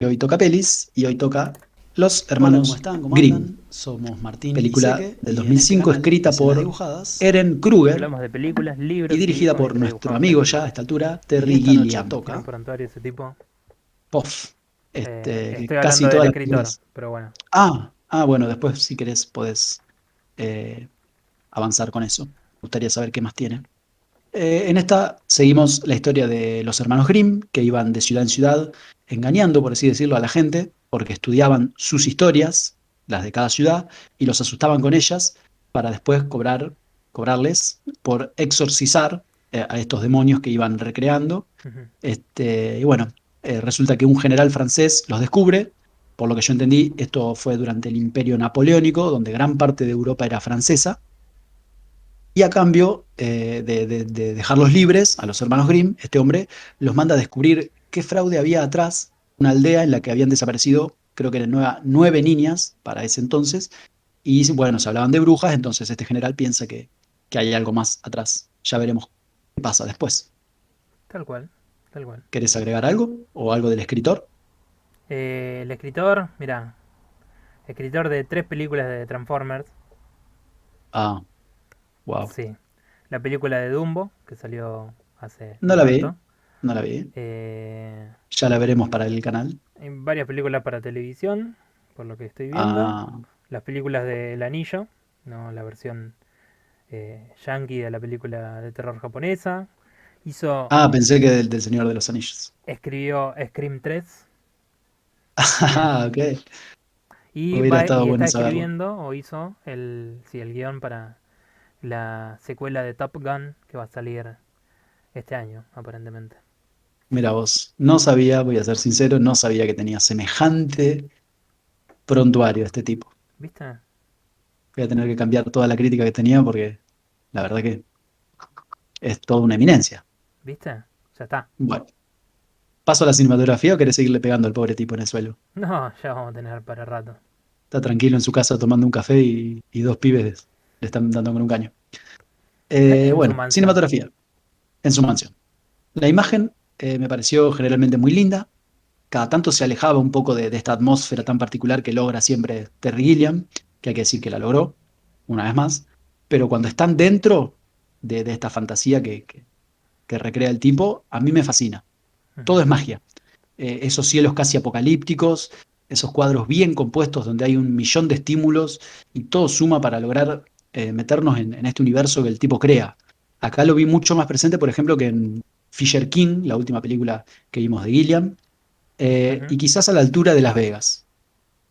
Hoy toca pelis y hoy toca Los Hola, ¿cómo Hermanos están? ¿Cómo Grimm, andan? Somos Martín y película Seque del y en este 2005 canal, escrita Escenas por Dibujadas, Eren Kruger Hablamos de películas, y libros y dirigida por cómics nuestro dibujados de amigo ya a películas. esta altura, y Terry esta noche Gilliam. ¿Tiene un toca. prontuario de ese tipo? Pof. Que Estoy casi hablando del todas las escritor, películas. pero bueno. Bueno, después si querés podés eh, avanzar con eso. Me gustaría saber qué más tiene. En esta seguimos la historia de los hermanos Grimm, que iban de ciudad en ciudad, engañando, por así decirlo, a la gente, porque estudiaban sus historias, las de cada ciudad, y los asustaban con ellas, para después cobrarles por exorcizar a estos demonios que iban recreando. Ujú. Y bueno, resulta que un general francés los descubre. Por lo que yo entendí, esto fue durante el Imperio Napoleónico, donde gran parte de Europa era francesa y a cambio de dejarlos libres a los hermanos Grimm, este hombre los manda a descubrir qué fraude había atrás, una aldea en la que habían desaparecido, creo que eran nueve niñas para ese entonces, y bueno, se hablaban de brujas, entonces este general piensa que hay algo más atrás. Ya veremos qué pasa después. Tal cual, tal cual. ¿Querés agregar algo o algo del escritor? El escritor, mira, escritor de 3 películas de Transformers. Ah, wow. Sí. La película de Dumbo, que salió hace No no la vi, tanto. no la vi. Eh, Ya la veremos para el canal. Hay varias películas para televisión, por lo que estoy viendo. Ah, Las películas de El Anillo, no la versión yankee de la película de terror japonesa. Hizo, pensé que del Señor de los Anillos. escribió Scream 3 también. Ah, ok. Y, Hubiera va, estado y está bueno saberlo. escribiendo o hizo el guión para la secuela de Top Gun que va a salir este año, aparentemente. Mira vos, no sabía, voy a ser sincero, no sabía que tenía semejante prontuario este tipo. ¿Viste? Voy a tener que cambiar toda la crítica que tenía porque la verdad que es toda una eminencia. ¿Viste? Ya está. Bueno, ¿paso a la cinematografía o querés seguirle pegando al pobre tipo en el suelo? No, ya vamos a tener para rato. Está tranquilo en su casa tomando un café y dos pibes le están dando con un caño. En su Bueno, mansión. cinematografía en su mansión. La imagen me pareció generalmente muy linda. Cada tanto se alejaba un poco de esta atmósfera tan particular que logra siempre Terry Gilliam, que hay que decir que la logró, una vez más, pero cuando están dentro de esta fantasía que recrea el tipo, a mí me fascina. Todo Ujú. es magia. Esos cielos casi apocalípticos, esos cuadros bien compuestos donde hay un millón de estímulos y todo suma para lograr meternos en este universo que el tipo crea. Acá lo vi mucho más presente, por ejemplo, que en Fisher King, la última película que vimos de Gilliam, y Ujú. quizás a la altura de Las Vegas.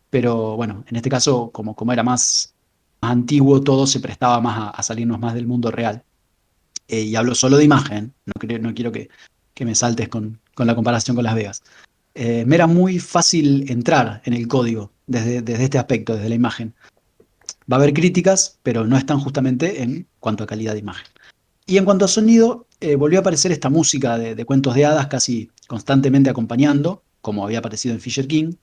Pero bueno, en este caso, como era más antiguo, todo se prestaba más a salirnos más del mundo real. Y hablo solo de imagen, no quiero que me saltes con la comparación con Las Vegas. Me era muy fácil entrar en el código desde este aspecto, desde la imagen. Va a haber críticas, pero no están justamente en cuanto a calidad de imagen. Y en cuanto a sonido, volvió a aparecer esta música de cuentos de hadas casi constantemente acompañando, como había aparecido en Fisher King,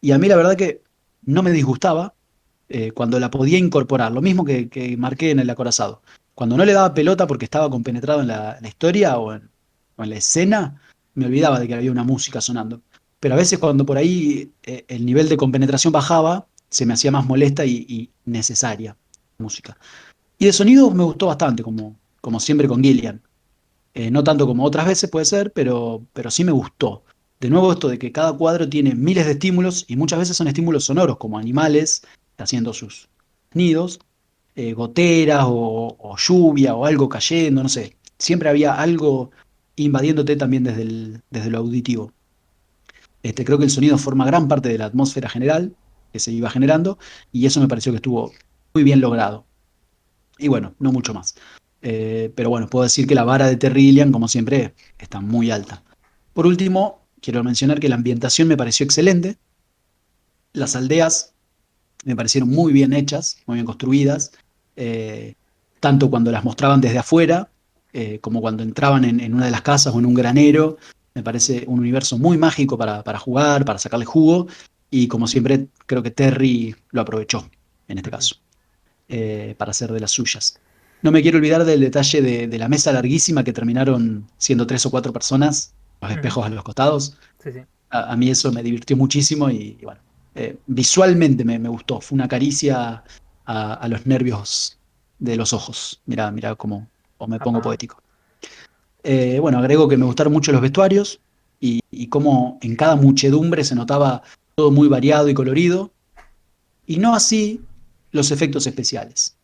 y a mí la verdad que no me disgustaba cuando la podía incorporar, lo mismo que marqué en el acorazado. Cuando no le daba pelota porque estaba compenetrado en la historia o en la escena, me olvidaba de que había una música sonando. Pero a veces cuando por ahí el nivel de compenetración bajaba, se me hacía más molesta y necesaria la música. Y de sonido me gustó bastante, como siempre con Gillian. No tanto como otras veces puede ser, pero sí me gustó. De nuevo esto de que cada cuadro tiene miles de estímulos y muchas veces son estímulos sonoros, como animales haciendo sus nidos, goteras o lluvia o algo cayendo, no sé. Siempre había algo invadiéndote también desde lo auditivo. Creo que el sonido forma gran parte de la atmósfera general que se iba generando y eso me pareció que estuvo muy bien logrado. Y bueno, no mucho más. Pero bueno, puedo decir que la vara de Terry Gilliam, como siempre, está muy alta. Por último, quiero mencionar que la ambientación me pareció excelente. Las aldeas me parecieron muy bien hechas, muy bien construidas, eh, tanto cuando las mostraban desde afuera, como cuando entraban en una de las casas o en un granero. Me parece un universo muy mágico para jugar, para sacarle jugo, y como siempre, creo que Terry lo aprovechó en este Ujú. caso para hacer de las suyas. No me quiero olvidar del detalle de la mesa larguísima que terminaron siendo tres o cuatro personas, los Ujú. espejos a los costados. Sí, sí. a mí eso me divirtió muchísimo y bueno, visualmente me gustó. Fue una caricia a los nervios de los ojos. Mirá, mirá cómo o me pongo Apa. poético. Bueno, agrego que me gustaron mucho los vestuarios y cómo en cada muchedumbre se notaba todo muy variado y colorido, y no así los efectos especiales.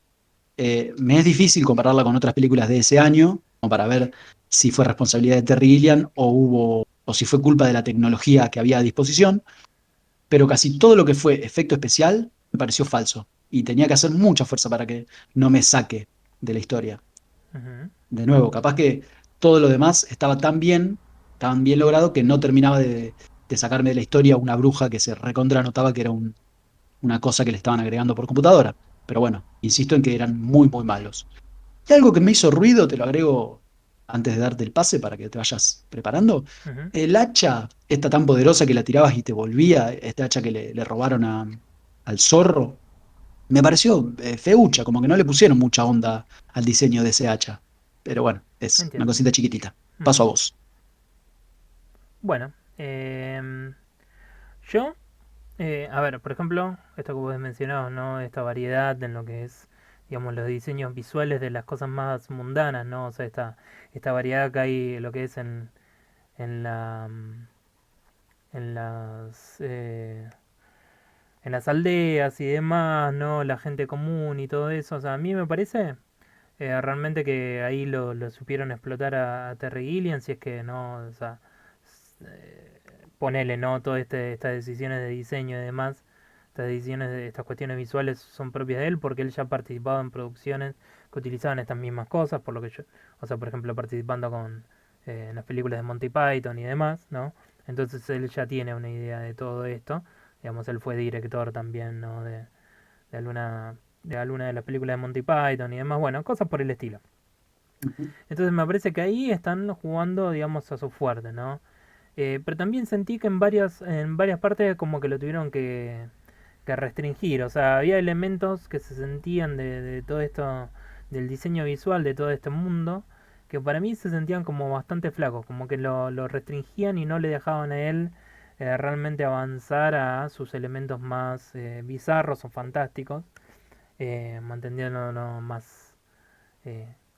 Me es difícil compararla con otras películas de ese año, como para ver si fue responsabilidad de Terry Gilliam o si fue culpa de la tecnología que había a disposición, pero casi todo lo que fue efecto especial me pareció falso y tenía que hacer mucha fuerza para que no me saque de la historia. Ujú. De nuevo, capaz que todo lo demás estaba tan bien logrado que no terminaba de sacarme de la historia una bruja que se recontra notaba que era una cosa que le estaban agregando por computadora. Pero bueno, insisto en que eran muy malos. Y algo que me hizo ruido, te lo agrego antes de darte el pase para que te vayas preparando. Ujú. El hacha, esta tan poderosa que la tirabas y te volvía, este hacha que le robaron al zorro, me pareció feucha, como que no le pusieron mucha onda al diseño de ese hacha. Pero bueno, es una Entiendo. cosita chiquitita. Paso Ujú. a vos. Bueno, yo, a ver, por ejemplo, esto que vos mencionabas, ¿no? Esta variedad en lo que es, digamos, los diseños visuales de las cosas más mundanas, ¿no? O sea, esta variedad que hay, lo que es en la, en las, en las aldeas y demás, ¿no? La gente común y todo eso. O sea, a mí me parece realmente que ahí lo supieron explotar a Terry Gilliam, si es que no, o sea, ponele, ¿no? Todas estas decisiones de diseño y demás, estas decisiones, estas cuestiones visuales son propias de él, porque él ya ha participado en producciones que utilizaban estas mismas cosas, por lo que yo, o sea, por ejemplo, participando en las películas de Monty Python y demás, ¿no? Entonces él ya tiene una idea de todo esto, digamos, él fue director también, ¿no? De alguna de alguna de las películas de Monty Python y demás, bueno, cosas por el estilo. Ujú. Entonces me parece que ahí están jugando, digamos, a su fuerte, ¿no? Pero también sentí que en varias partes como que lo tuvieron que restringir, o sea, había elementos que se sentían de todo esto, del diseño visual de todo este mundo, que para mí se sentían como bastante flacos, como que lo restringían y no le dejaban a él realmente avanzar a sus elementos más bizarros o fantásticos, manteniéndolo más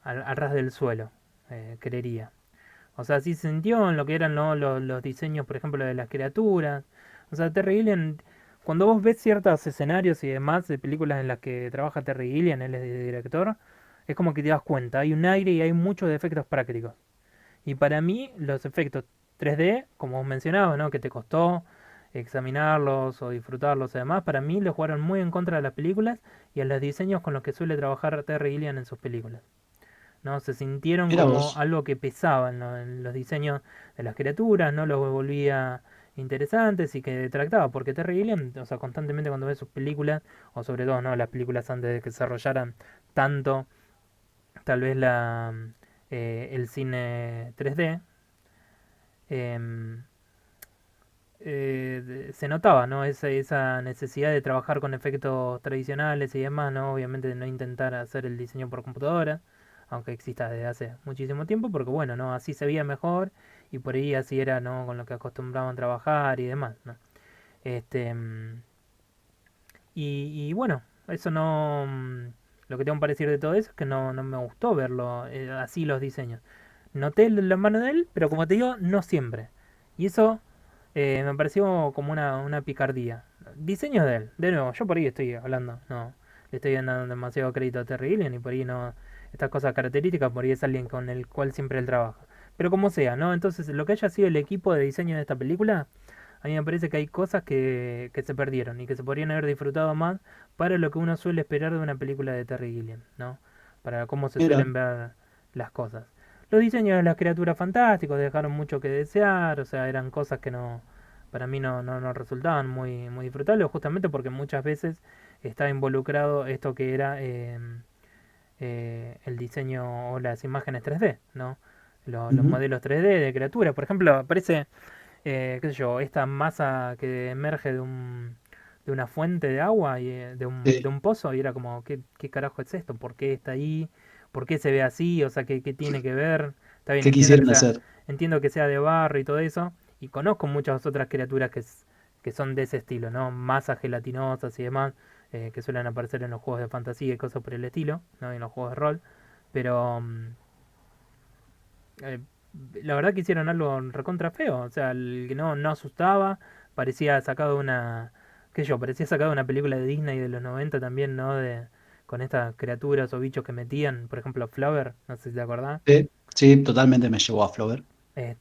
al ras del suelo, creería. O sea, sí se sintió en lo que eran, ¿no? Los diseños, por ejemplo, de las criaturas. O sea, Terry Gilliam, cuando vos ves ciertos escenarios y demás de películas en las que trabaja Terry Gilliam, él es director, es como que te das cuenta, hay un aire y hay muchos efectos prácticos. Y para mí, los efectos 3D, como vos mencionabas, ¿no? Que te costó examinarlos o disfrutarlos y demás, para mí le jugaron muy en contra de las películas y a los diseños con los que suele trabajar Terry Gilliam en sus películas. ¿No? Se sintieron Mira como vos. algo que pesaba en los diseños de las criaturas, no los volvía interesantes y que detractaba, porque Terry Gilliam, o sea, constantemente cuando ves sus películas, o sobre todo, ¿no? Las películas antes de que se desarrollaran tanto, tal vez el cine 3D, eh, se notaba, ¿no? Esa necesidad de trabajar con efectos tradicionales y demás, ¿no? Obviamente de no intentar hacer el diseño por computadora, aunque exista desde hace muchísimo tiempo, porque bueno, ¿no? Así se veía mejor y por ahí así era, ¿no? Con lo que acostumbraban trabajar y demás, ¿no? Este, y bueno, eso no... Lo que tengo que decir de todo eso es que no me gustó verlo así los diseños. Noté la mano de él, pero como te digo, no siempre. Y eso me pareció como una picardía. Diseños de él, de nuevo, yo por ahí estoy hablando, no, le estoy dando demasiado crédito a Terry Gilliam y por ahí no, estas cosas características, por ahí es alguien con el cual siempre él trabaja. Pero como sea, ¿no? Entonces, lo que haya sido el equipo de diseño de esta película, a mí me parece que hay cosas que se perdieron y que se podrían haber disfrutado más para lo que uno suele esperar de una película de Terry Gilliam, ¿no? Para cómo se Mira, suelen ver las cosas. Los diseños de las criaturas fantásticos dejaron mucho que desear, o sea, eran cosas que no, para mí no resultaban muy disfrutables, justamente porque muchas veces estaba involucrado esto que era el diseño o las imágenes 3D, ¿no? Los ujú, modelos 3D de criaturas. Por ejemplo, aparece, qué sé yo, esta masa que emerge de una fuente de agua y de sí. un pozo y era como, ¿qué carajo es esto? ¿Por qué está ahí? ¿Por qué se ve así? O sea, ¿qué tiene que ver? Está bien, ¿Qué quisieron hacer? entiendo que sea de barro y todo eso. y conozco muchas otras criaturas que son de ese estilo, ¿no? Masas gelatinosas y demás, que suelen aparecer en los juegos de fantasía y cosas por el estilo, ¿no? Y en los juegos de rol. Pero eh, la verdad que hicieron algo recontra feo. O sea, el que no asustaba, parecía sacado de una. ¿Qué sé yo? Parecía sacado de una película de Disney de los 90 también, ¿no? Con estas criaturas o bichos que metían, por ejemplo, Flower, no sé si te acordás. Sí, sí, totalmente me llevó a Flover.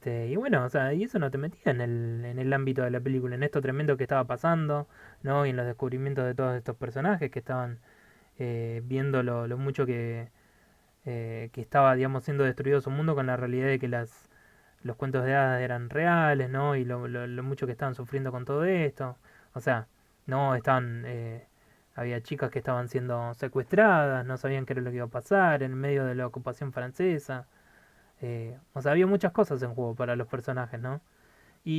Y bueno, o sea, y eso no te metía en el ámbito de la película, en esto tremendo que estaba pasando, ¿no? Y en los descubrimientos de todos estos personajes que estaban viendo lo mucho que estaba, digamos, siendo destruido su mundo con la realidad de que los cuentos de hadas eran reales, ¿no? Y lo mucho que estaban sufriendo con todo esto. O sea, no estaban... había chicas que estaban siendo secuestradas, no sabían qué era lo que iba a pasar en medio de la ocupación francesa. O sea, había muchas cosas en juego para los personajes, ¿no?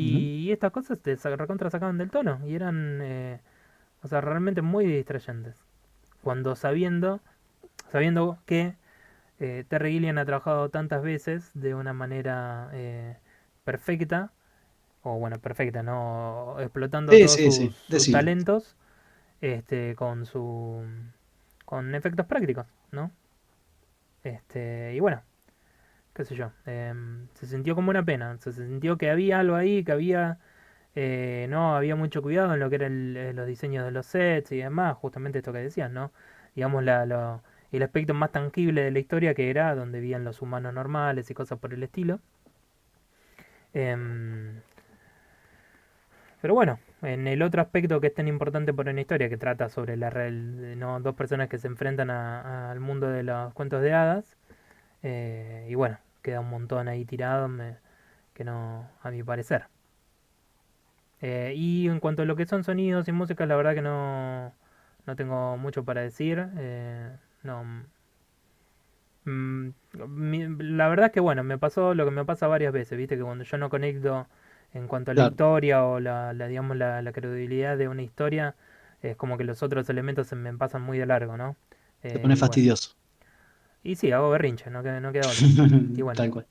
Ujú. Y estas cosas te recontra sacaban del tono y eran, o sea, realmente muy distrayentes. Cuando sabiendo que Terry Gilliam ha trabajado tantas veces de una manera perfecta, o bueno, perfecta, ¿no? Explotando Sí, todos sí, sí, sus decilo. talentos con efectos prácticos, ¿no? Y bueno, qué sé yo, se sintió como una pena, se sintió que había algo ahí, que había, no, había mucho cuidado en lo que eran los diseños de los sets y demás, justamente esto que decías, ¿no? Digamos, el aspecto más tangible de la historia que era donde vivían los humanos normales y cosas por el estilo. Em, pero bueno, en el otro aspecto que es tan importante por una historia, que trata sobre ¿no? Dos personas que se enfrentan al mundo de los cuentos de hadas, y bueno, queda un montón ahí tirado, que no, a mi parecer. Y en cuanto a lo que son sonidos y música, la verdad que no tengo mucho para decir. No, mm, la verdad es que bueno, me pasó lo que me pasa varias veces, viste, que cuando yo no conecto en cuanto a la Claro, historia o digamos, la credibilidad de una historia, es como que los otros elementos se me pasan muy de largo, ¿no? te pone Y bueno, fastidioso. y sí, hago berrinche, no queda otra. Y bueno, Tal cual.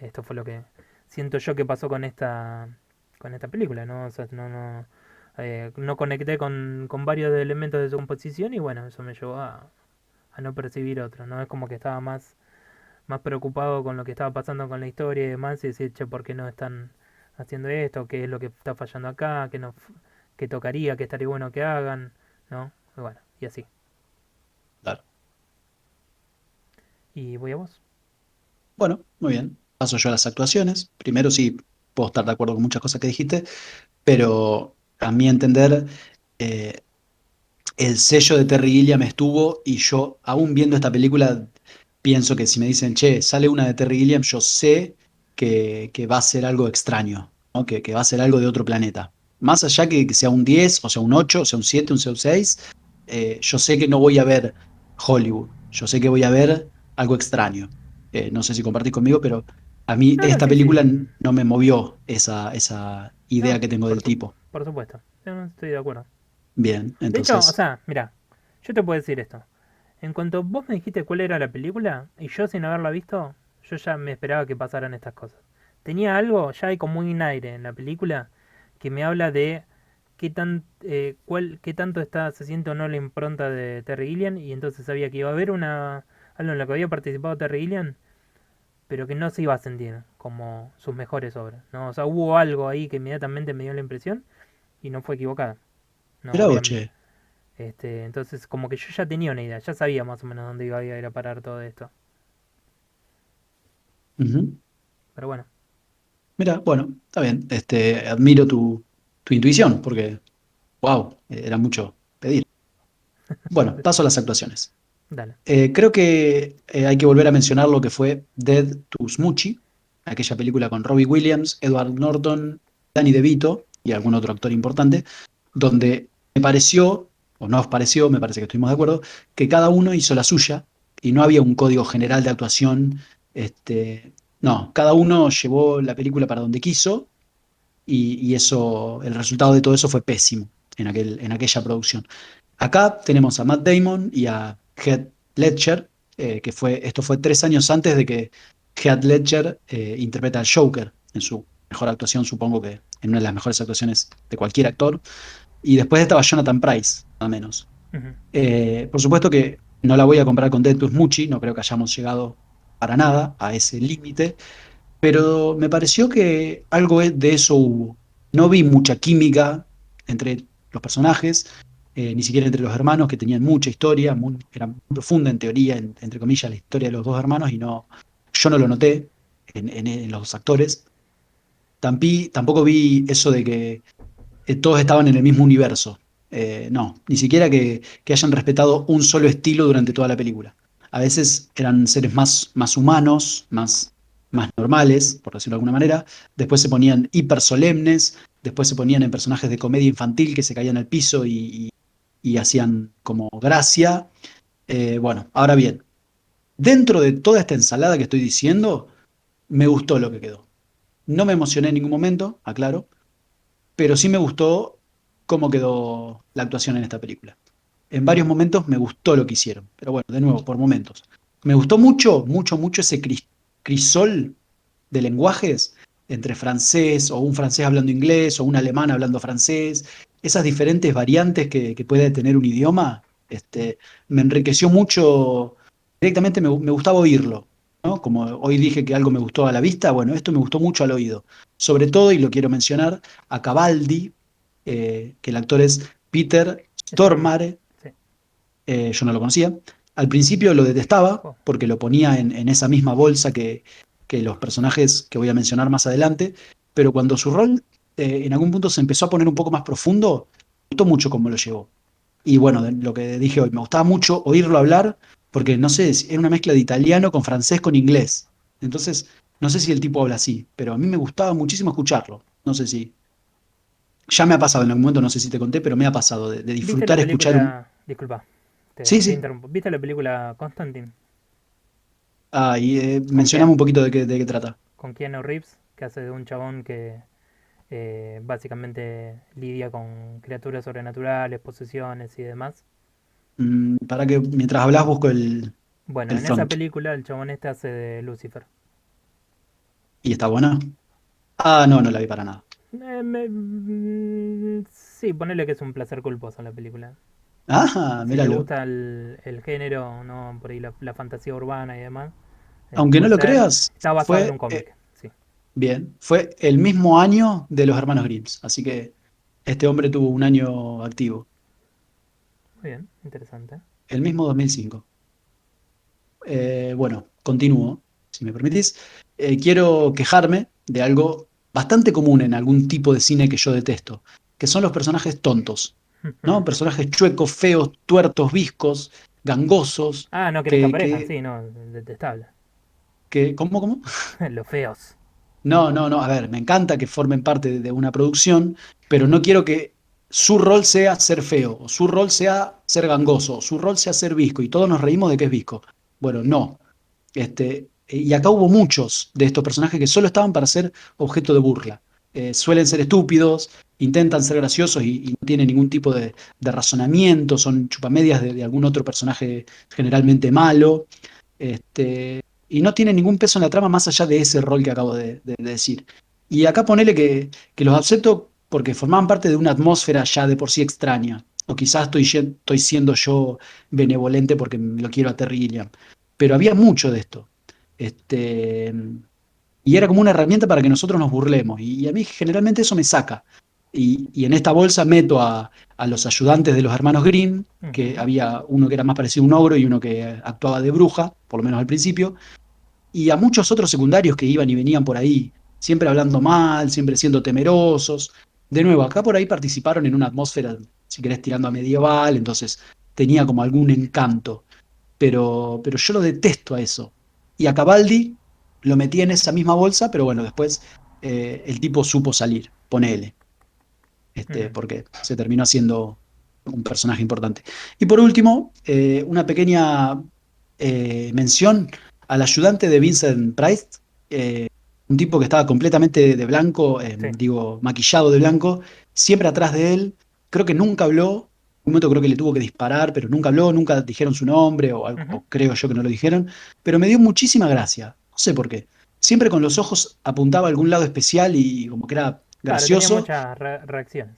esto fue lo que siento yo que pasó con esta película, ¿no? O sea, no conecté con varios elementos de su composición y bueno, eso me llevó a no percibir otro, ¿no? Es como que estaba más preocupado con lo que estaba pasando con la historia y demás y decir, che, ¿por qué no están haciendo esto? ¿Qué es lo que está fallando acá? ¿Qué tocaría? ¿Qué estaría bueno que hagan? ¿No? Y bueno, y así. Claro. ¿Y voy a vos? Bueno, muy bien. Paso yo a las actuaciones. Primero sí, puedo estar de acuerdo con muchas cosas que dijiste, pero a mi entender, eh, el sello de Terry Gilliam estuvo y yo, aún viendo esta película, pienso que si me dicen, che, sale una de Terry Gilliam, yo sé que va a ser algo extraño, ¿no? Que va a ser algo de otro planeta. Más allá que sea un 10 o sea un 8 o sea un 7 un 6, yo sé que no voy a ver Hollywood, yo sé que voy a ver algo extraño. No sé si compartís conmigo, pero a mí No, no, esta sí, sí. película no me movió esa idea No, que tengo del tipo. por supuesto. No, estoy de acuerdo. Bien, De hecho, o entonces, sea, mira, yo te puedo decir esto. En cuanto vos me dijiste cuál era la película, y yo sin haberla visto, yo ya me esperaba que pasaran estas cosas. Tenía algo, ya hay como un aire en la película que me habla de qué tanto se siente o no la impronta de Terry Gilliam, y entonces sabía que iba a haber algo en lo que había participado Terry Gilliam, pero que no se iba a sentir como sus mejores obras, ¿no? O sea, hubo algo ahí que inmediatamente me dio la impresión y no fue equivocada, ¿no? mirá vos, Obviamente. che. Entonces, como que yo ya tenía una idea, ya sabía más o menos dónde iba a ir a parar todo esto. Ujú. Pero bueno, Mira, bueno, está bien. Admiro tu intuición, porque, wow, era mucho pedir. Bueno, paso a las actuaciones. dale. Creo que hay que volver a mencionar lo que fue Dead to Smoochy, aquella película con Robbie Williams, Edward Norton, Danny DeVito y algún otro actor importante, donde me pareció, o no os pareció, me parece que estuvimos de acuerdo, que cada uno hizo la suya y no había un código general de actuación. No, cada uno llevó la película para donde quiso y eso, el resultado de todo eso fue pésimo en aquella producción. Acá tenemos a Matt Damon y a Heath Ledger, esto fue 3 años antes de que Heath Ledger interpreta al Joker en su mejor actuación, supongo que en una de las mejores actuaciones de cualquier actor. Y después estaba Jonathan Pryce, nada menos. Ujú. Por supuesto que no la voy a comparar con Death Muchi, no creo que hayamos llegado para nada a ese límite, pero me pareció que algo de eso hubo. No vi mucha química entre los personajes, ni siquiera entre los hermanos, que tenían mucha historia, era muy profunda en teoría, entre comillas, la historia de los dos hermanos, y no, yo no lo noté en los actores. Tampoco vi eso de que todos estaban en el mismo universo. No, ni siquiera que hayan respetado un solo estilo durante toda la película. A veces eran seres más humanos, más normales, por decirlo de alguna manera. Después se ponían hiper solemnes, después se ponían en personajes de comedia infantil que se caían al piso y hacían como gracia. Bueno, ahora bien, dentro de toda esta ensalada que estoy diciendo, me gustó lo que quedó. No me emocioné en ningún momento, aclaro, pero sí me gustó cómo quedó la actuación en esta película. En varios momentos me gustó lo que hicieron, pero bueno, de nuevo, por momentos. Me gustó mucho, mucho, mucho ese crisol de lenguajes entre francés o un francés hablando inglés o un alemán hablando francés, esas diferentes variantes que puede tener un idioma, me enriqueció mucho, directamente me gustaba oírlo, ¿no? Como hoy dije que algo me gustó a la vista, bueno, esto me gustó mucho al oído. Sobre todo, y lo quiero mencionar, a Cabaldi, que el actor es Peter Stormare. Stormare, Sí. yo no lo conocía. Al principio lo detestaba Oh. porque lo ponía en esa misma bolsa que los personajes que voy a mencionar más adelante, pero cuando su rol en algún punto se empezó a poner un poco más profundo, me gustó mucho cómo lo llevó. Y bueno, de lo que dije hoy, me gustaba mucho oírlo hablar porque, no sé, era una mezcla de italiano con francés con inglés. Entonces, no sé si el tipo habla así, pero a mí me gustaba muchísimo escucharlo. No sé si... Ya me ha pasado en algún momento, no sé si te conté, pero me ha pasado de ¿Viste la disfrutar escuchar un... película? Disculpa, Sí, te sí. interrumpo. ¿Viste la película Constantine? Ah, y ¿Con mencioname quién? un poquito de qué trata. Con Keanu Reeves, que hace de un chabón que básicamente lidia con criaturas sobrenaturales, posesiones y demás. Para que mientras hablas busco Bueno, el en esa front. película el chabón este hace de Lucifer. ¿Y está buena? Ah, no, no la vi para nada. Sí, ponele que es un placer culposo la película. Ah, Si te míralo. gusta el género, ¿no? Por ahí la fantasía urbana y demás, Aunque no puede lo ser. creas, Está basado en un fue cómic, sí. bien. Fue el mismo año de los hermanos Grimms. Así que este hombre tuvo un año activo. Muy bien, interesante. El mismo 2005. Bueno, continúo, si me permitís. Quiero quejarme de algo bastante común en algún tipo de cine que yo detesto, que son los personajes tontos, ¿no? Personajes chuecos, feos, tuertos, viscos, gangosos, Ah, no querés que que, aparezcan, que, sí, no, detestable. ¿cómo, cómo? Los feos. No, no, no, a ver, me encanta que formen parte de una producción, pero no quiero que su rol sea ser feo, o su rol sea ser gangoso, o su rol sea ser visco, y todos nos reímos de que es visco. Bueno, no. Y acá hubo muchos de estos personajes que solo estaban para ser objeto de burla. Suelen ser estúpidos, intentan ser graciosos y no tienen ningún tipo de razonamiento, son chupamedias de algún otro personaje generalmente malo. Y no tienen ningún peso en la trama más allá de ese rol que acabo de decir. Y acá ponele que los acepto porque formaban parte de una atmósfera ya de por sí extraña. O quizás estoy siendo yo benevolente porque lo quiero a Terry Gilliam. Pero había mucho de esto. Este, y era como una herramienta para que nosotros nos burlemos. Y a mí generalmente eso me saca. Y en esta bolsa meto a los ayudantes de los hermanos Grimm, que Ujú. había uno que era más parecido a un ogro y uno que actuaba de bruja, por lo menos al principio, y a muchos otros secundarios que iban y venían por ahí, siempre hablando mal, siempre siendo temerosos. De nuevo, acá por ahí participaron en una atmósfera, si querés, tirando a medieval, entonces tenía como algún encanto, pero yo lo detesto a eso. Y a Cabaldi lo metí en esa misma bolsa, pero bueno, después el tipo supo salir, ponele, Ujú. porque se terminó haciendo un personaje importante. Y por último, una pequeña mención al ayudante de Vincent Price, eh, un tipo que estaba completamente de blanco, Sí. digo, maquillado de blanco, siempre atrás de él, creo que nunca habló, un momento creo que le tuvo que disparar, pero nunca habló, nunca dijeron su nombre, Ujú. o creo yo que no lo dijeron, pero me dio muchísima gracia, no sé por qué. siempre con los ojos apuntaba a algún lado especial y como que era Claro, tenía gracioso. muchas reacciones.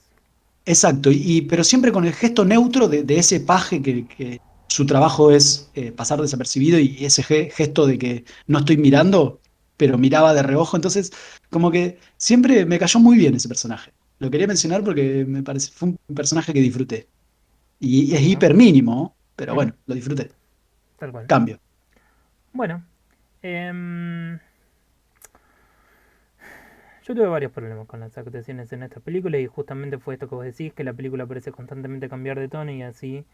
Exacto, pero siempre con el gesto neutro de ese paje que su trabajo es pasar desapercibido y ese gesto de que no estoy mirando, pero miraba de reojo. Entonces, como que siempre me cayó muy bien ese personaje. Lo quería mencionar porque me parece, fue un personaje que disfruté. Y es Listo. hiper mínimo, pero Ujú, bueno, lo disfruté. tal cual. Cambio. Bueno, em, yo tuve varios problemas con las actuaciones en esta película y justamente fue esto que vos decís, que la película parece constantemente cambiar de tono y así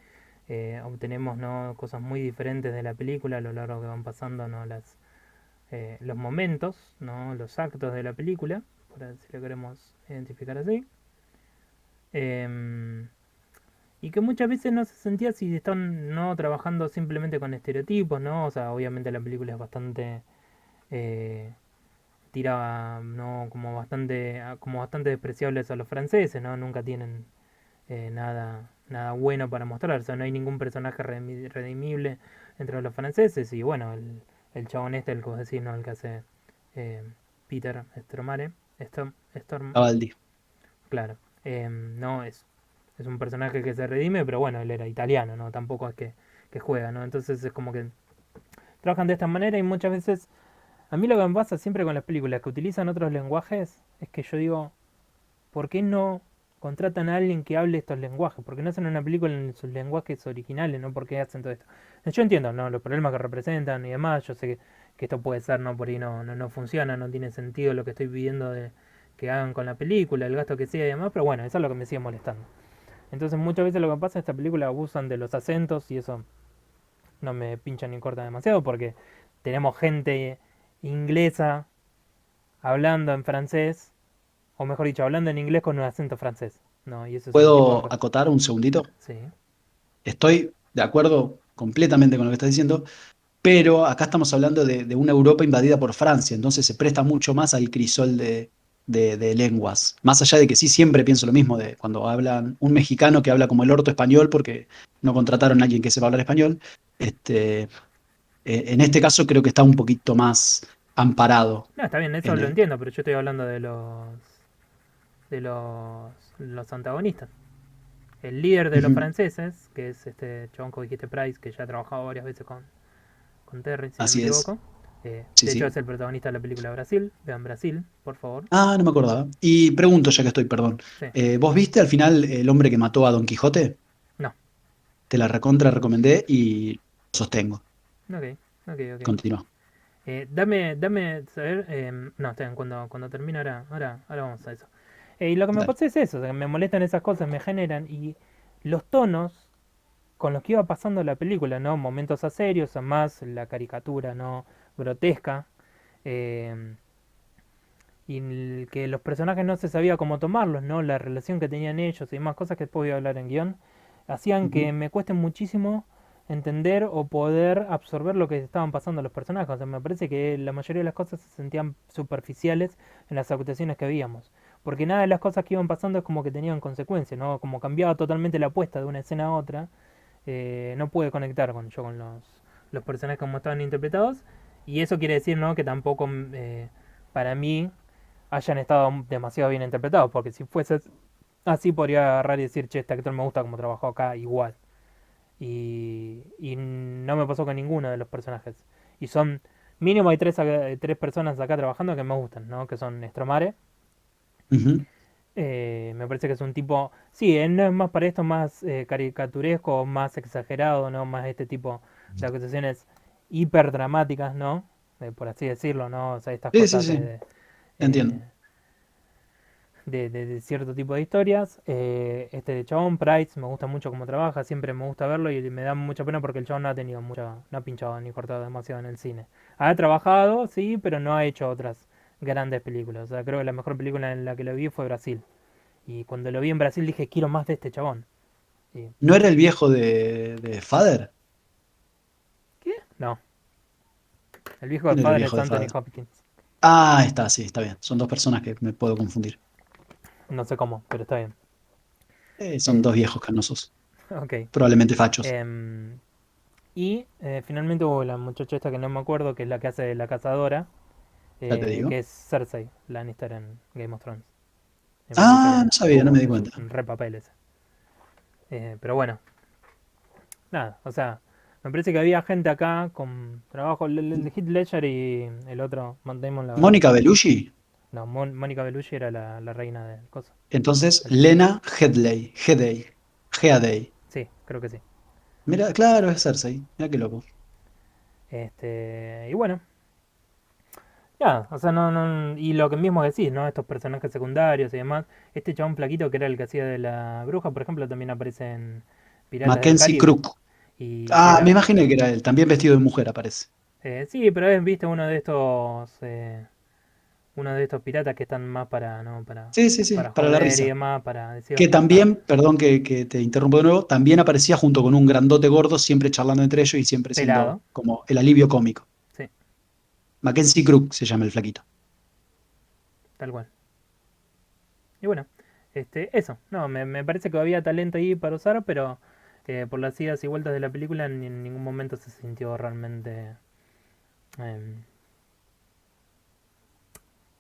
obtenemos, ¿no?, cosas muy diferentes de la película a lo largo que van pasando, ¿no?, los momentos, ¿no?, los actos de la película, por si lo queremos identificar así. Em, y que muchas veces no se sentía si están no trabajando simplemente con estereotipos, ¿no? O sea, obviamente la película es bastante eh, tira, no, como bastante despreciables a los franceses, ¿no? Nunca tienen nada bueno para mostrar, o sea, no hay ningún personaje redimible entre los franceses y bueno, el chabón este, el que vos decís, ¿no?, el que hace eh, Peter Stormare, Storm, Cabaldi. claro, no es un personaje que se redime, pero bueno, él era italiano, ¿no? Tampoco es que juega, ¿no? Entonces es como que trabajan de esta manera y muchas veces a mí lo que me pasa siempre con las películas que utilizan otros lenguajes es que yo digo, ¿por qué no contratan a alguien que hable estos lenguajes? ¿Por qué no hacen una película en sus lenguajes originales? ¿No? ¿Por qué hacen todo esto? Yo entiendo, ¿no?, los problemas que representan y demás. Yo sé que esto puede ser, ¿no?, por ahí no funciona, no tiene sentido lo que estoy pidiendo de que hagan con la película, el gasto que sea y demás, pero bueno, eso es lo que me sigue molestando. Entonces muchas veces lo que pasa es que esta película abusan de los acentos y eso no me pincha ni corta demasiado porque tenemos gente inglesa hablando en francés, o mejor dicho, hablando en inglés con un acento francés. No, y eso es un tipo de ¿Puedo cosas. acotar un segundito? Sí. Estoy de acuerdo completamente con lo que estás diciendo, pero acá estamos hablando de una Europa invadida por Francia, entonces se presta mucho más al crisol de lenguas. Más allá de que sí siempre pienso lo mismo, de cuando hablan un mexicano que habla como el orto español porque no contrataron a alguien que sepa hablar español, en este caso creo que está un poquito más amparado. No, está bien, eso En lo el- entiendo, pero yo estoy hablando de los antagonistas. El líder de los Ujú. franceses, que es este chabón que dijiste, Price, que ya ha trabajado varias veces con Terry, si no me Así es, equivoco. sí, De hecho, sí. es el protagonista de la película Brasil. Vean Brasil, por favor. Ah, no me acordaba. Y pregunto, ya que estoy, perdón. Sí. ¿Vos viste al final el hombre que mató a Don Quijote? No. Te la recontra recomendé y lo sostengo. Ok, ok, ok. Continúa. Dame saber. No, está bien, cuando termine ahora vamos a eso. Y lo que me Dale. pasa es eso, o sea, que me molestan esas cosas, me generan. Y los tonos con los que iba pasando la película, ¿no? Momentos a serios, a más la caricatura, ¿no? Grotesca. eh, y que los personajes no se sabía cómo tomarlos, ¿no? La relación que tenían ellos y más cosas que después voy a hablar en guión, hacían Ujú. que me cueste muchísimo entender o poder absorber lo que estaban pasando los personajes. O sea, me parece que la mayoría de las cosas se sentían superficiales en las actuaciones que veíamos. Porque nada de las cosas que iban pasando es como que tenían consecuencias, ¿no? Como cambiaba totalmente la apuesta de una escena a otra, no pude conectar con los personajes como estaban interpretados. Y eso quiere decir, ¿no?, que tampoco para mí hayan estado demasiado bien interpretados, porque si fuese así podría agarrar y decir, che, este actor me gusta como trabajó acá igual. Y no me pasó con ninguno de los personajes. Y son, mínimo hay tres personas acá trabajando que me gustan, ¿no? Que son Stromare. Ujú. Me parece que es un tipo, sí, no es más para esto más caricaturesco, más exagerado, ¿no? Más este tipo de acusaciones hiper dramáticas, ¿no? Por así decirlo, ¿no? O sea, estas Sí, sí, cosas sí. Entiendo. eh, de cierto tipo de historias. Este de chabón, Price, me gusta mucho cómo trabaja, siempre me gusta verlo y me da mucha pena porque el chabón no ha tenido no ha pinchado ni cortado demasiado en el cine. Ha trabajado, sí, pero no ha hecho otras grandes películas. O sea, creo que la mejor película en la que lo vi fue Brasil. Y cuando lo vi en Brasil dije, quiero más de este chabón. Y, ¿No era el viejo de Father? ¿qué? No, el viejo de ¿Quién era el Father es viejo de Anthony Father? Hopkins. Ah, está, sí, está bien. Son dos personas que me puedo confundir. No sé cómo, pero está bien. Son Eh, dos viejos canosos. ok. Probablemente fachos. Y finalmente hubo la muchacha esta que no me acuerdo, que es la que hace de la cazadora. ya te digo. que es Cersei Lannister en Game of Thrones. Me parece Ah, que no sabía, no me tuvo di es cuenta. un re papel ese. Pero bueno, nada, o sea, me parece que había gente acá con trabajo, el de Heath Ledger y el otro, Matt Damon, la verdad. Mónica Bellucci. No, Mónica Bellucci era la reina del coso, Entonces, del trono. Lena Headey. Headey. Headey. Sí, creo que sí. Mira, claro, es Cersei. Mira qué loco. Y bueno, ya, o sea, y lo que mismo decís, ¿no? Estos personajes secundarios y demás. Este chabón flaquito que era el que hacía de la bruja, por ejemplo, también aparece en Piratas del Mackenzie Caribe. Crook. Y Ah, me era, imaginé que era él. También vestido de mujer aparece. sí, pero es, viste, uno de estos piratas que están más para, ¿no? Sí, sí, sí, Para para la joder y risa. demás, para decir, Que ah, también, perdón que te interrumpo de nuevo, también aparecía junto con un grandote gordo, siempre charlando entre ellos y siempre siendo pelado, como el alivio cómico. sí, Mackenzie Crook se llama el flaquito. tal cual. Y bueno, eso, no, me parece que había talento ahí para usar, pero por las idas y vueltas de la película ni en ningún momento se sintió realmente em,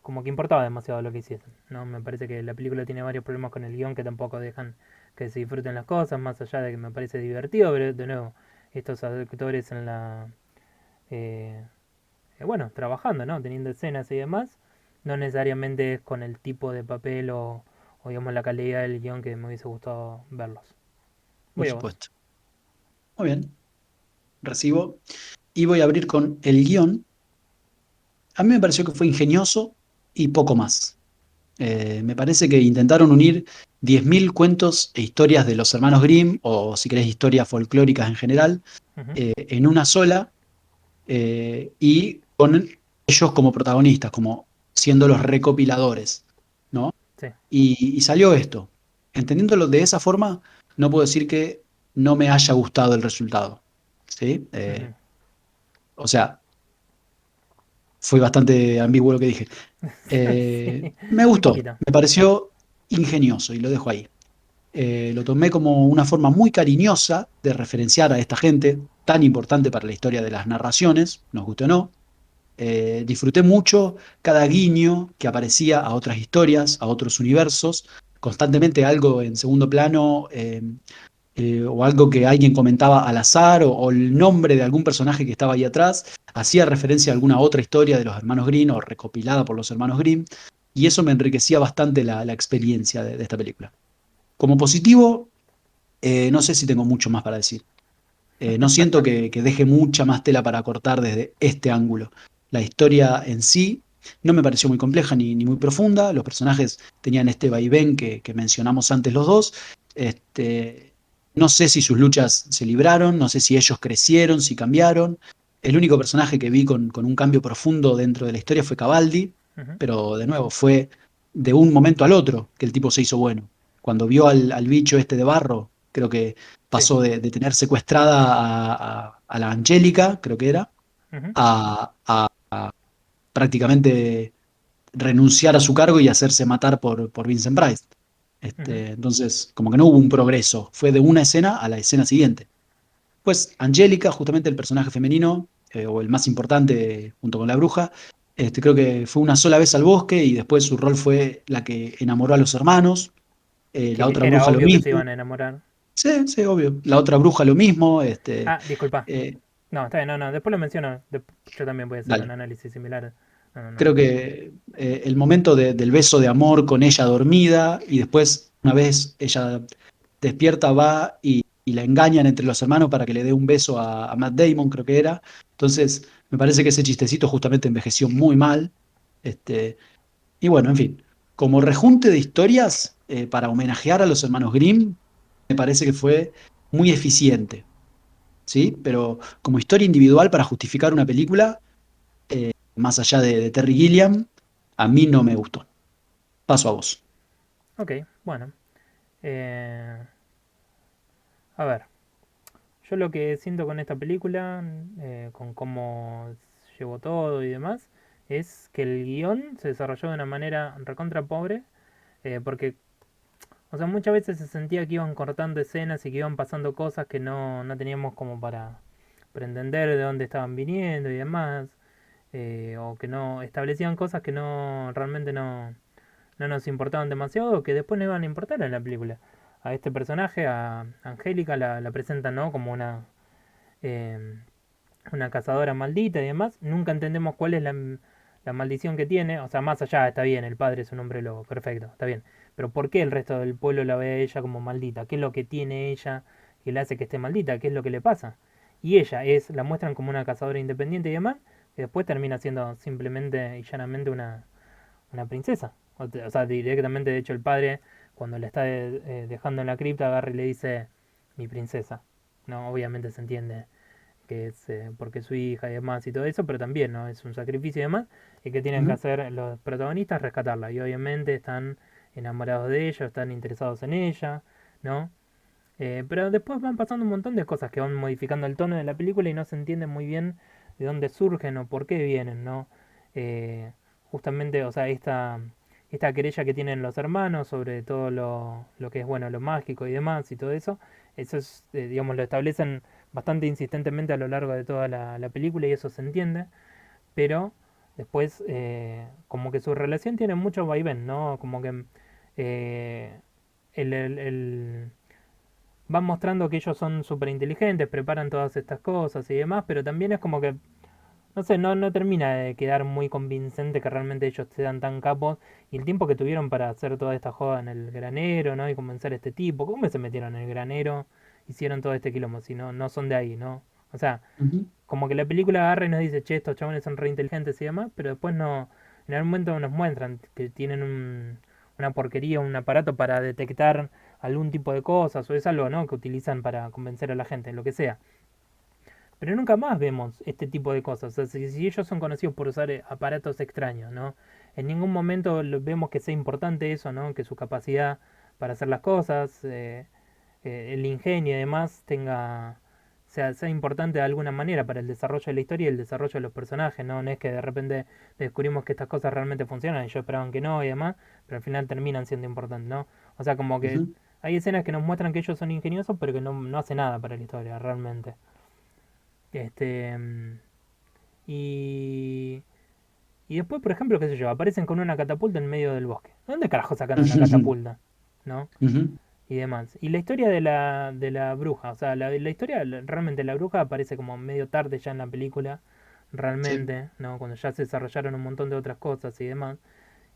como que importaba demasiado lo que hiciesen. No, me parece que la película tiene varios problemas con el guión que tampoco dejan que se disfruten las cosas, más allá de que me parece divertido, pero de nuevo, estos actores en eh, bueno, trabajando, ¿no? Teniendo escenas y demás, no necesariamente es con el tipo de papel o digamos la calidad del guión que me hubiese gustado verlos. Por Voy a vos. supuesto. Muy bien, recibo. Y voy a abrir con el guión. A mí me pareció que fue ingenioso y poco más. Me parece que intentaron unir 10.000 cuentos e historias de los hermanos Grimm, o si querés, historias folclóricas en general, Ujú, en una sola, y con ellos como protagonistas, como siendo los recopiladores, ¿no? sí. Y salió esto. Entendiéndolo de esa forma, no puedo decir que no me haya gustado el resultado, ¿sí? Ujú. O sea, fue bastante ambiguo lo que dije. Sí, Me un gustó, poquito. me pareció ingenioso y lo dejo ahí. Lo tomé como una forma muy cariñosa de referenciar a esta gente tan importante para la historia de las narraciones, nos guste o no. Disfruté mucho cada guiño que aparecía a otras historias, a otros universos, constantemente algo en segundo plano, o algo que alguien comentaba al azar, o el nombre de algún personaje que estaba ahí atrás, hacía referencia a alguna otra historia de los hermanos Grimm o recopilada por los hermanos Grimm, y eso me enriquecía bastante la experiencia de esta película. Como positivo, no sé si tengo mucho más para decir. No siento que deje mucha más tela para cortar desde este ángulo. La historia en sí no me pareció muy compleja ni muy profunda. Los personajes tenían este vaivén que mencionamos antes los dos. No sé si sus luchas se libraron, no sé si ellos crecieron, si cambiaron. El único personaje que vi con un cambio profundo dentro de la historia fue Cabaldi, Ujú, pero de nuevo fue de un momento al otro que el tipo se hizo bueno. Cuando vio al bicho este de barro, creo que sí. pasó de tener secuestrada a la Angélica, creo que era, Ujú, a prácticamente renunciar a su cargo y hacerse matar por Vincent Price. ujú, Entonces, como que no hubo un progreso, fue de una escena a la escena siguiente. Pues Angélica, justamente el personaje femenino, o el más importante junto con la bruja, creo que fue una sola vez al bosque y después su rol fue la que enamoró a los hermanos. La que otra era bruja lo obvio que se mismo. iban a enamorar. Sí, sí, obvio. La otra bruja lo mismo. Ah, disculpa. Eh, No, está bien, no, no. Después lo menciono. Yo también voy a hacer un Dale. análisis similar. No, no, no. Creo que el momento del beso de amor con ella dormida y después, una vez ella despierta, va y la engañan entre los hermanos para que le dé un beso a Matt Damon, creo que era. Entonces, me parece que ese chistecito justamente envejeció muy mal. Este, y bueno, en fin, como rejunte de historias para homenajear a los hermanos Grimm, me parece que fue muy eficiente, ¿sí? Pero como historia individual para justificar una película, más allá de Terry Gilliam, a mí no me gustó. Paso a vos. Ok, bueno. Eh, a ver. Yo lo que siento con esta película, con cómo llevó todo y demás, es que el guión se desarrolló de una manera recontra pobre, porque, o sea, muchas veces se sentía que iban cortando escenas y que iban pasando cosas que no teníamos como para entender de dónde estaban viniendo y demás. o que no establecían cosas que no realmente no nos importaban demasiado o que después no iban a importar en la película. A este personaje, a Angélica, la presentan, ¿no? Como eh, una cazadora maldita y demás. Nunca entendemos cuál es la maldición que tiene. O sea, más allá, está bien, el padre es un hombre lobo, perfecto, está bien. Pero ¿por qué el resto del pueblo la ve a ella como maldita? ¿Qué es lo que tiene ella que le hace que esté maldita? ¿Qué es lo que le pasa? Y ella la muestran como una cazadora independiente y demás, que después termina siendo simplemente y llanamente una princesa. O sea, directamente, de hecho, el padre, cuando la está dejando en la cripta, agarra y le dice, mi princesa. No, obviamente se entiende que es porque es su hija y demás y todo eso, pero también, ¿no? Es un sacrificio y demás, y que tienen que Ujú, hacer los protagonistas rescatarla. Y obviamente están enamorados de ella, están interesados en ella, ¿no? Pero después van pasando un montón de cosas que van modificando el tono de la película y no se entiende muy bien de dónde surgen o por qué vienen, ¿no? Eh, justamente, o sea, esta querella que tienen los hermanos sobre todo lo que es, bueno, lo mágico y demás y todo eso es, digamos, lo establecen bastante insistentemente a lo largo de toda la película y eso se entiende, pero después como que su relación tiene mucho vaivén, ¿no? Como que eh, el van mostrando que ellos son súper inteligentes, preparan todas estas cosas y demás, pero también es como que, no sé, no termina de quedar muy convincente que realmente ellos sean tan capos y el tiempo que tuvieron para hacer toda esta joda en el granero, ¿no? Y convencer a este tipo, ¿cómo se metieron en el granero? Hicieron todo este quilombo, si no son de ahí, ¿no? O sea, ujú, como que la película agarra y nos dice, che, estos chabones son re inteligentes y demás, pero después no, en algún momento nos muestran que tienen una porquería, un aparato para detectar algún tipo de cosas, o es algo, ¿no? Que utilizan para convencer a la gente, lo que sea. Pero nunca más vemos este tipo de cosas. O sea, si ellos son conocidos por usar aparatos extraños, ¿no? En ningún momento vemos que sea importante eso, ¿no? Que su capacidad para hacer las cosas, el ingenio y demás sea importante de alguna manera para el desarrollo de la historia y el desarrollo de los personajes, ¿no? No es que de repente descubrimos que estas cosas realmente funcionan y ellos esperaban que no y demás, pero al final terminan siendo importantes, ¿no? O sea, como que ujú. hay escenas que nos muestran que ellos son ingeniosos, pero que no hace nada para la historia, realmente. Este. Y. Y después, por ejemplo, qué sé yo, aparecen con una catapulta en medio del bosque. ¿Dónde carajo sacan una catapulta? ¿No? Ujú, Y demás. Y la historia de la bruja, o sea, la historia, realmente la bruja aparece como medio tarde ya en la película, sí. realmente, ¿no? Cuando ya se desarrollaron un montón de otras cosas y demás.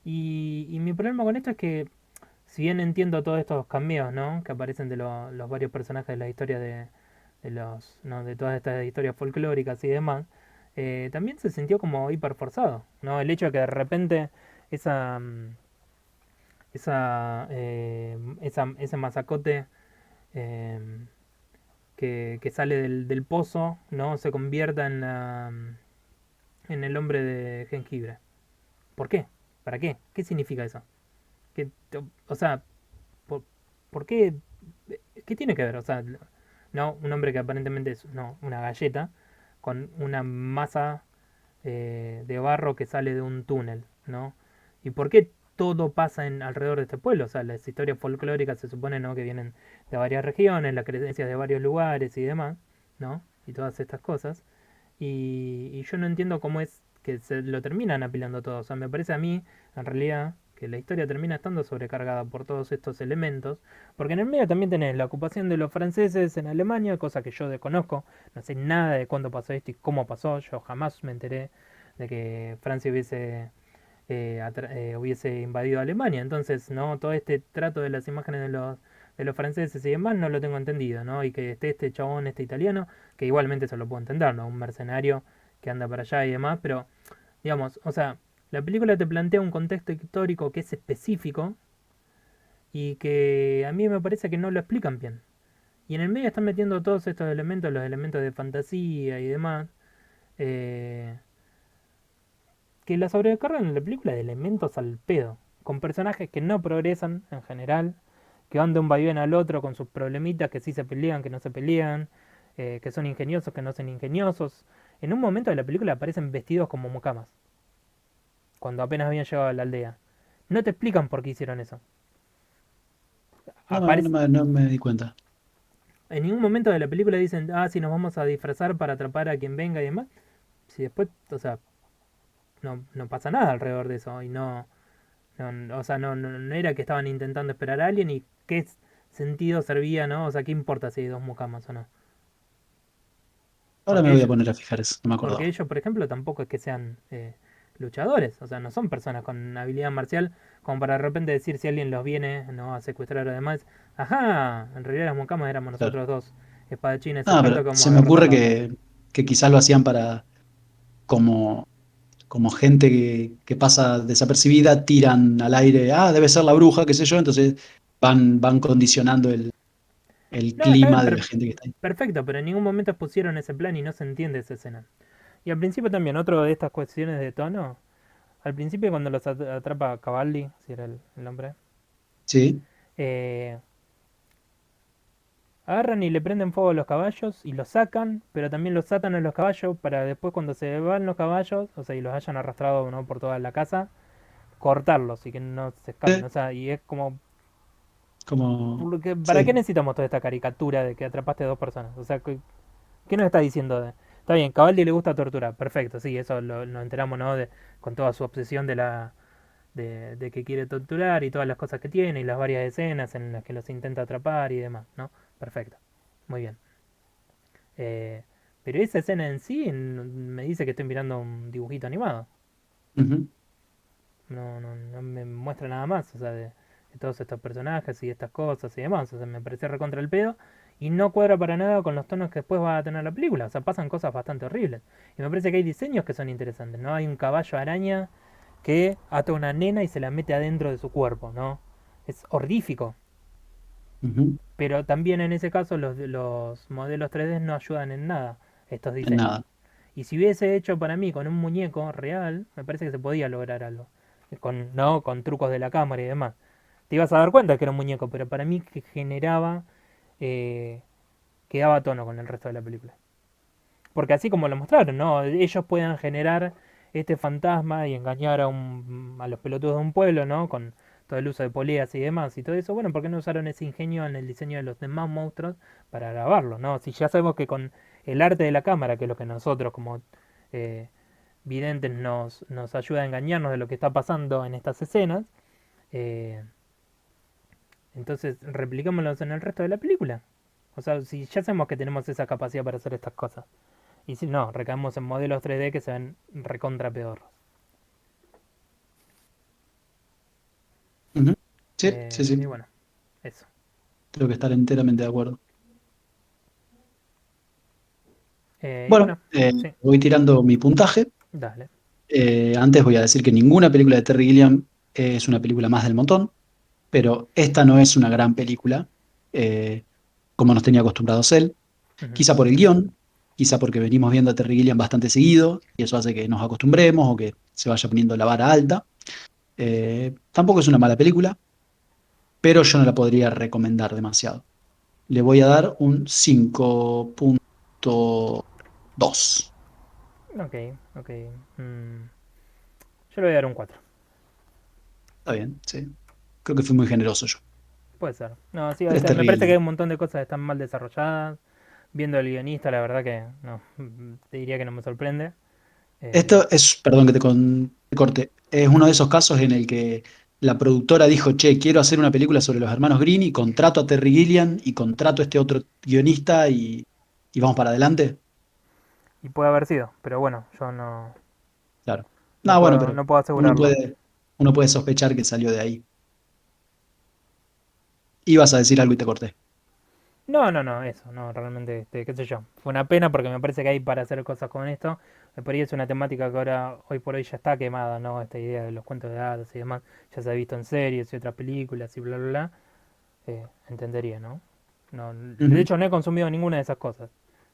Y mi problema con esto es que, si bien entiendo todos estos cambios, ¿no? Que aparecen de los varios personajes de la historia ¿no? De todas estas historias folclóricas y demás, también se sintió como hiper forzado, ¿no? El hecho de que de repente esa, ese mazacote eh, que sale del pozo, ¿no? Se convierta en el hombre de jengibre. ¿Por qué? ¿Para qué? ¿Qué significa eso? ¿Qué, o sea, ¿por, por qué? ¿Qué tiene que ver? O sea, no, un hombre que aparentemente es no, una galleta con una masa de barro que sale de un túnel, ¿no? ¿Y por qué todo pasa alrededor de este pueblo? O sea, las historias folclóricas se supone, ¿no? Que vienen de varias regiones, las creencias de varios lugares y demás, ¿no? Y todas estas cosas. Y yo no entiendo cómo es que se lo terminan apilando todo. O sea, me parece a mí, en realidad, que la historia termina estando sobrecargada por todos estos elementos. Porque en el medio también tenés la ocupación de los franceses en Alemania, cosa que yo desconozco. No sé nada de cuándo pasó esto y cómo pasó. Yo jamás me enteré de que Francia hubiese invadido Alemania. Entonces, ¿no? Todo este trato de las imágenes de los franceses y demás no lo tengo entendido, ¿no? Y que esté este chabón, este italiano, que igualmente se lo puedo entender, ¿no? Un mercenario que anda para allá y demás, pero, digamos, o sea, la película te plantea un contexto histórico que es específico y que a mí me parece que no lo explican bien. Y en el medio están metiendo todos estos elementos, los elementos de fantasía y demás, eh, que la sobrecargan en la película de elementos al pedo, con personajes que no progresan en general, que van de un vaivén al otro con sus problemitas, que sí se pelean, que no se pelean, que son ingeniosos, que no son ingeniosos. En un momento de la película aparecen vestidos como mucamas, cuando apenas habían llegado a la aldea. No te explican por qué hicieron eso. No, Aparece, no me di cuenta. en ningún momento de la película dicen, ah, sí, nos vamos a disfrazar para atrapar a quien venga y demás. Si después, o sea, no pasa nada alrededor de eso. Y o sea, no era que estaban intentando esperar a alguien y qué sentido servía, ¿no? O sea, ¿qué importa si hay dos mucamas o no? Ahora me Porque voy a ellos, poner a fijar eso, no me porque acordaba. ellos, por ejemplo, tampoco es que sean luchadores. O sea, no son personas con habilidad marcial como para de repente decir si alguien los viene, ¿no? A secuestrar además. Ajá, en realidad las mucamas éramos Claro. nosotros dos espadachines No, expertos pero que vamos se a me ocurre derrotarlo. que quizás lo hacían para como, como gente que pasa desapercibida, tiran al aire, ah, debe ser la bruja, qué sé yo, entonces van condicionando el No, está bien, clima de la gente que está ahí. perfecto, pero en ningún momento pusieron ese plan y no se entiende esa escena. Y al principio también, otro de estas cuestiones de tono, al principio cuando los atrapa Cavalli, si era el nombre, Sí, eh, agarran y le prenden fuego a los caballos y los sacan, pero también los atan a los caballos para después cuando se van los caballos, o sea, y los hayan arrastrado, ¿no? Por toda la casa, cortarlos y que no se escapen. sí, O sea, y es como, como, ¿para qué sí. necesitamos toda esta caricatura de que atrapaste a dos personas? O sea, ¿qué nos está diciendo? Está bien, Cavalli le gusta torturar, perfecto, sí, eso lo enteramos, ¿no? Con toda su obsesión de que quiere torturar y todas las cosas que tiene y las varias escenas en las que los intenta atrapar y demás, ¿no? Perfecto, muy bien. Eh, pero esa escena en sí me dice que estoy mirando un dibujito animado. Ujú. No me muestra nada más, o sea, de todos estos personajes y estas cosas y demás. O sea, me parece recontra el pedo y no cuadra para nada con los tonos que después va a tener la película. O sea, pasan cosas bastante horribles. Y me parece que hay diseños que son interesantes, ¿no? Hay un caballo araña que ata a una nena y se la mete adentro de su cuerpo, ¿no? Es horrífico. Ujú. Pero también en ese caso los modelos 3D no ayudan en nada estos En diseños. nada. Y si hubiese hecho para mí con un muñeco real, me parece que se podía lograr algo. ¿No? Con trucos de la cámara y demás. Te ibas a dar cuenta que era un muñeco, pero para mí que generaba, eh, que daba tono con el resto de la película. Porque así como lo mostraron, ¿no? Ellos puedan generar este fantasma y engañar a los pelotudos de un pueblo, ¿no? Con todo el uso de poleas y demás y todo eso. Bueno, ¿por qué no usaron ese ingenio en el diseño de los demás monstruos para grabarlo, ¿no? Si ya sabemos que con el arte de la cámara, que es lo que nosotros como eh, videntes nos ayuda a engañarnos de lo que está pasando en estas escenas, eh, entonces replicámoslos en el resto de la película. O sea, si ya sabemos que tenemos esa capacidad para hacer estas cosas. Y si no, recaemos en modelos 3D que se ven recontra peor. Ujú. Sí, sí, Y sí. bueno, eso. Tengo que estar enteramente de acuerdo. Y Bueno, bueno, sí, voy tirando mi puntaje. dale. Antes voy a decir que ninguna película de Terry Gilliam es una película más del montón, pero esta no es una gran película, eh, como nos tenía acostumbrados él. Ujú. Quizá por el guión, quizá porque venimos viendo a Terry Gilliam bastante seguido, y eso hace que nos acostumbremos o que se vaya poniendo la vara alta. Tampoco es una mala película, pero yo no la podría recomendar demasiado. Le voy a dar un 5,2. Ok, ok. Mm, yo le voy a dar un 4. Está bien, sí. Creo que fui muy generoso yo. Puede ser. No, sí, Pero o es sea, me Terry parece que hay Gilliam. un montón de cosas que están mal desarrolladas. Viendo el guionista, la verdad que no, te diría que no me sorprende. Eh, Esto es, perdón que te corte, es uno de esos casos en el que la productora dijo, che, quiero hacer una película sobre los hermanos Green y contrato a Terry Gilliam y contrato a este otro guionista y vamos para adelante. y puede haber sido, pero bueno, yo Claro. No, bueno, pero no puedo uno asegurarlo. puede, uno puede sospechar que salió de ahí. Ibas a decir algo y te corté. No, eso, no, realmente, qué sé yo. Fue una pena porque me parece que hay para hacer cosas con esto. Me parece es una temática que ahora, hoy por hoy ya está quemada, ¿no? Esta idea de los cuentos de hadas y demás, ya se ha visto en series y otras películas y bla, bla, bla. Entendería, ¿no? No, de Ujú, hecho no he consumido ninguna de esas cosas,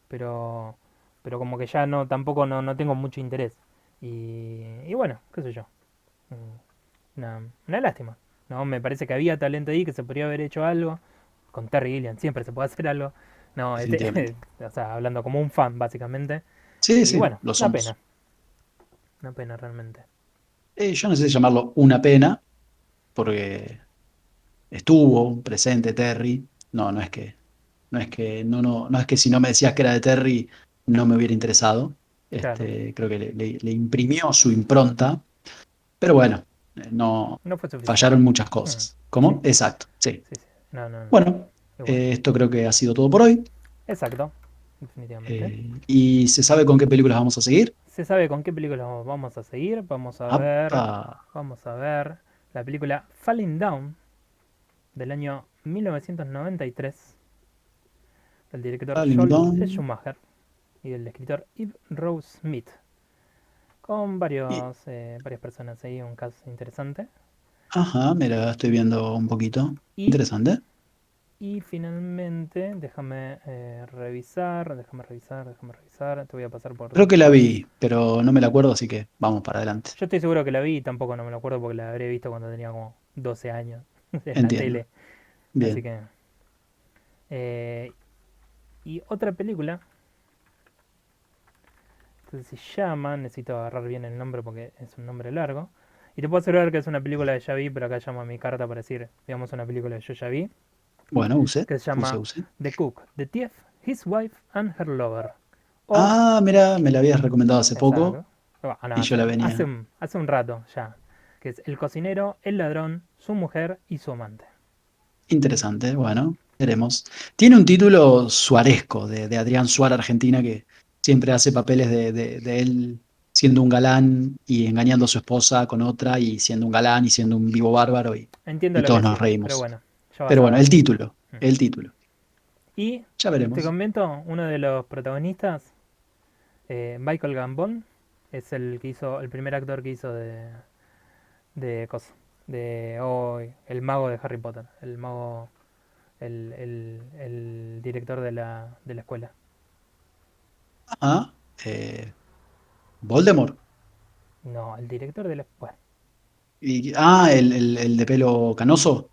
pero, pero como que ya no, tampoco no tengo mucho interés. Y bueno, qué sé yo. Una lástima. No, me parece que había talento ahí, que se podría haber hecho algo. Con Terry Gilliam siempre se puede hacer algo. No, definitivamente. o sea, hablando como un fan, básicamente. Sí, Y sí, bueno, lo somos. una pena realmente. Yo no sé si llamarlo una pena, porque estuvo presente Terry. No, no es que si no me decías que era de Terry, no me hubiera interesado. Claro. Creo que le imprimió su impronta, pero bueno, no No fue suficiente. fallaron muchas Mm, cosas. sí, ¿Cómo? Exacto, sí. sí, sí. No, no, no. Bueno, Y bueno. esto creo que ha sido todo por hoy. Exacto. Definitivamente. ¿Y se sabe con qué películas vamos a seguir? ¿Se sabe con qué película vamos a seguir? Vamos a ¡Apa! ver. Vamos a ver la película Falling Down del año 1993 del director Falling Joel Down. Schumacher y del escritor Yves Rose Smith. Con Y- varias personas ahí, un caso interesante. Ajá, mira, estoy viendo un poquito. Y, Interesante. y finalmente, déjame revisar. Te voy a pasar por Creo que la después. vi, pero no me la acuerdo, así que vamos para adelante. Yo estoy seguro que la vi y tampoco no me lo acuerdo porque la habré visto cuando tenía como 12 años en la Entiendo. tele. Así Bien. que... eh, y otra película que se llama, necesito agarrar bien el nombre porque es un nombre largo. Y te puedo asegurar que es una película de ya vi, pero acá llamo a mi carta para decir, digamos, una película de yo ya vi, Bueno, use, que se use, llama use. The Cook, The Thief, His Wife and Her Lover. O, Ah, mira, me la habías recomendado hace poco exacto, bueno, no, y yo la venía. hace un rato ya, que es el cocinero, el ladrón, su mujer y su amante. Interesante, bueno, veremos. Tiene un título suaresco de Adrián Suar, Argentina, que siempre hace papeles de él siendo un galán y engañando a su esposa con otra y siendo un galán y siendo un vivo bárbaro Entiendo y lo que todos nos decís, pero reímos. bueno, ya vas Pero a bueno, ver. Mm. el título, Y ya te veremos. comento, uno de los protagonistas, Michael Gambon, es el que hizo, el primer actor que hizo de cosa, de el mago de Harry Potter, el mago, el director de la escuela. Ah, Voldemort. No, el director de la escuela. El de pelo canoso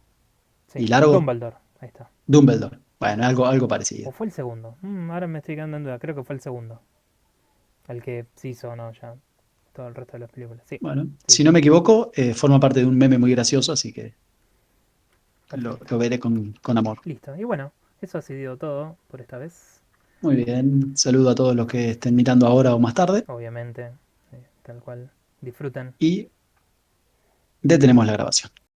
Sí, y largo, Dumbledore, ahí está. Dumbledore. Bueno, algo O parecido. fue el segundo. Ahora me estoy quedando en duda, creo que fue el segundo. El que se hizo, no, ya todo el resto de las películas. Sí, Bueno, sí, si sí. no me equivoco, forma parte de un meme muy gracioso, así que Perfecto. lo veré con amor. Listo. Y bueno, eso ha sido todo por esta vez. Muy bien, saludo a todos los que estén mirando ahora o más tarde Obviamente, tal cual. Disfruten. y detenemos la grabación.